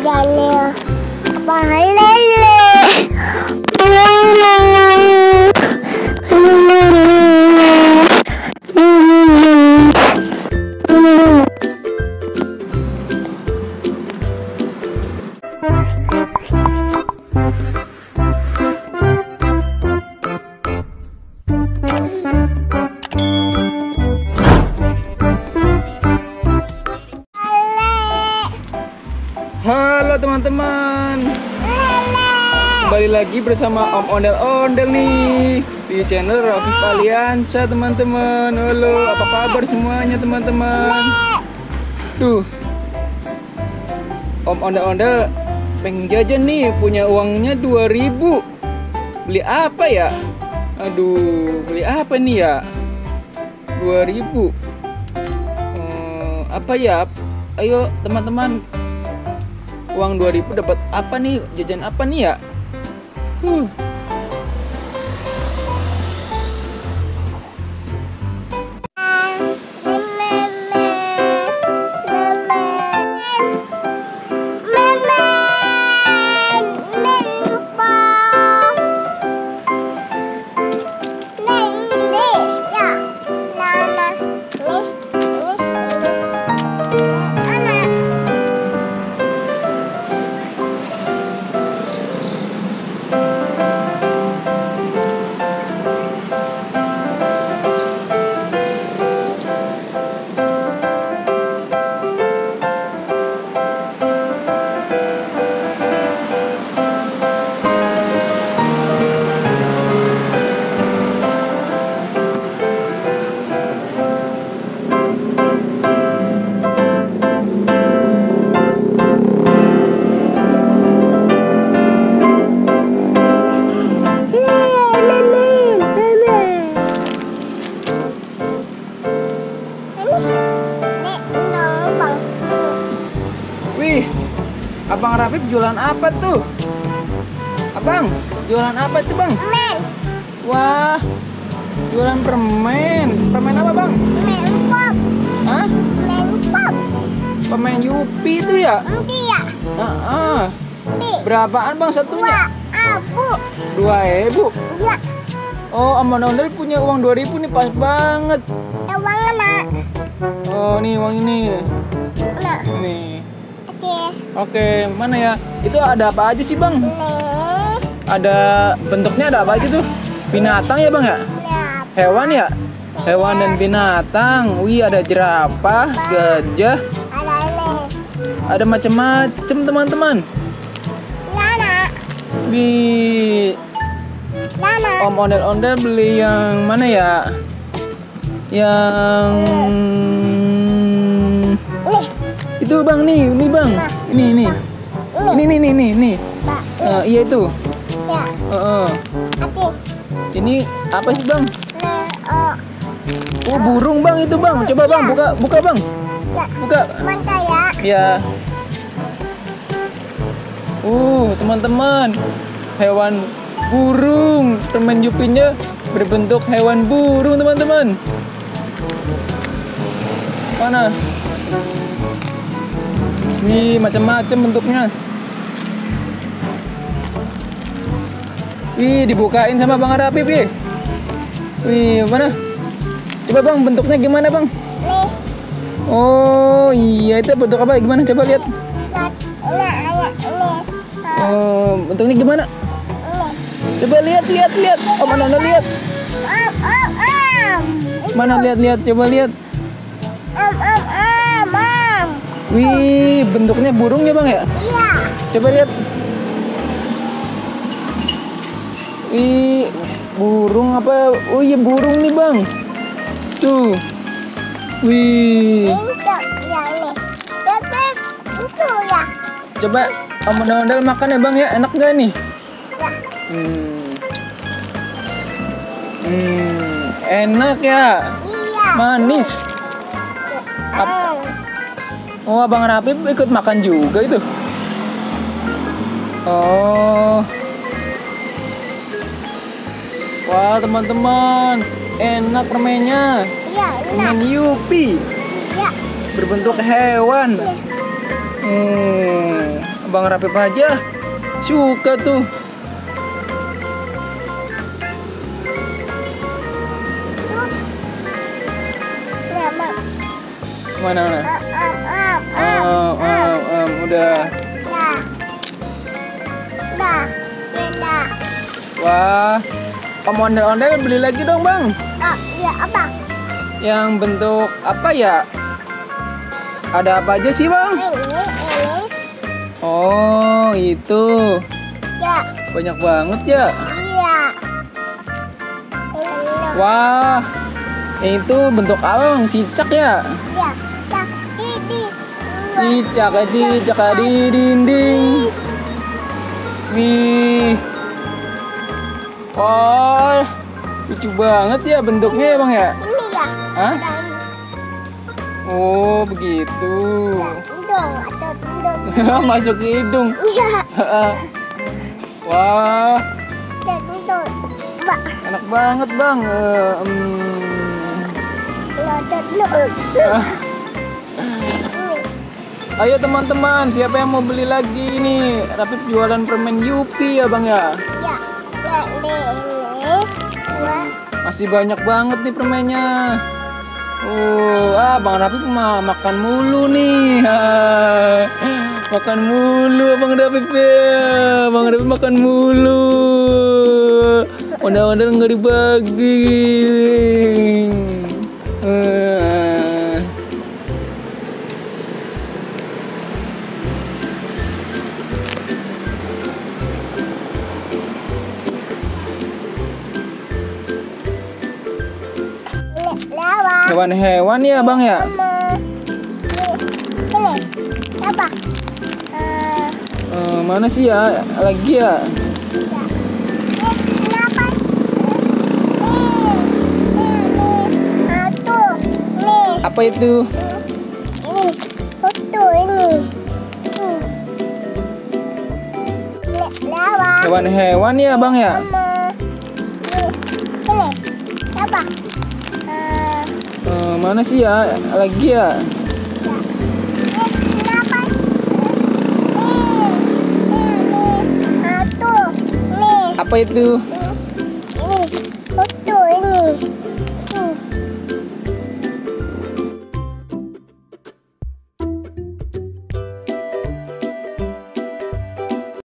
Daniel. Pahalele. Halo teman-teman, kembali lagi bersama Om Ondel-Ondel nih di channel Rafif Aliansa teman-teman. Halo, apa kabar semuanya teman-teman? Tuh, Om Ondel-Ondel pengen jajan nih, punya uangnya 2000. Beli apa ya? Aduh, beli apa nih ya? 2000. Apa ya? Ayo teman-teman, uang 2000 dapat apa nih? Jajan apa nih ya? Wih, Abang Rafif jualan apa tuh? Abang, jualan apa tuh bang? Permen. Wah, jualan permen. Permen apa bang? Permen pop. Hah? Permen pop. Permen Yupi itu ya? Iya. Berapaan bang satunya? 2.000. 2.000. Iya. Oh, Om Ondel punya uang 2000 nih, pas banget. Uang nak. Oh, nih uang ini. Nah. Nih. Oke. Oke, mana ya? Itu ada apa aja sih bang? Nih. Ada bentuknya, ada apa aja tuh? Binatang ya bang ya? Hewan ya? Hewan dan binatang. Wih, ada jerapah, gajah, Ada ini. ada macam-macam teman-teman. Lana. Wih, Lana. Om Ondel-Ondel beli yang mana ya? Yang Nih. itu bang, nih bang. Ini. Nih. Mbak. Iya itu. Ya. Oke. Ini apa sih bang? Nih. Oh, burung bang itu bang. Coba bang, buka bang. Ya. Buka. Mantap ya. Ya. Teman-teman, hewan burung. Permen Yupinya berbentuk hewan burung teman-teman. Mana? Nih macam-macam bentuknya. Wih, dibukain sama Bang Rafif ya. Wih, mana? Coba bang, bentuknya gimana bang? Nih. Oh iya, itu bentuk apa? Gimana? Coba lihat. Oh, bentuknya gimana? Coba lihat. Oh, mana lihat? Mana lihat? Coba lihat. Wih, bentuknya burung ya bang ya? Iya. Coba lihat. Wih, burung apa? Oh iya, burung nih bang. Tuh. Wih. Itu ya. Coba Om Ondel makan ya bang ya, enak gak nih? Ya. Enak ya. Iya. Manis. Oh, Abang Rafif ikut makan juga itu. Oh. Wah, teman-teman, enak permennya. Iya, Permen Yupi. Iya. Berbentuk hewan. Bang Rapip aja suka tuh. Ya, Bang. Mana? Udah. Ya. Dah. Dah. Wah, ondel-ondel beli lagi dong Bang. Ya, apa? Yang bentuk apa ya? Ada apa aja sih Bang? Ini. Oh, itu. Ya. Banyak banget ya. Iya. Ini. Wah, itu bentuk apa Bang? Cicak ya? Ya. Ya. Ini. Cicak di dinding. Nih. Wah, lucu banget ya bentuknya ya Bang ya? Ini ya. Hah? Oh, begitu. Hidung atau hidung. Masuk ke hidung. Iya. Wah, Dan hidung. Coba. enak banget Bang. Lodet dulu. Ayo teman-teman, siapa yang mau beli lagi nih? Rapip jualan permen Yupi ya Bang ya? Ya. Ya, ini. Dua. Masih banyak banget nih permennya. Bang Rapip makan mulu nih. Makan mulu Bang Rapip ya. Bang Rapip makan mulu. Ondel-ondel nggak dibagi. Ini lawa. Hewan-hewan ya Bang ya? Ini. Apa? Mana sih ya? Lagi ya? Kenapa? Satu. Nih. Apa itu? Ini. Satu ini. Ini lawa. Hewan-hewan ya Bang ya? Ini. Apa? Mana sih ya? Lagi ya? Kenapa? Satu. Nih. Apa itu?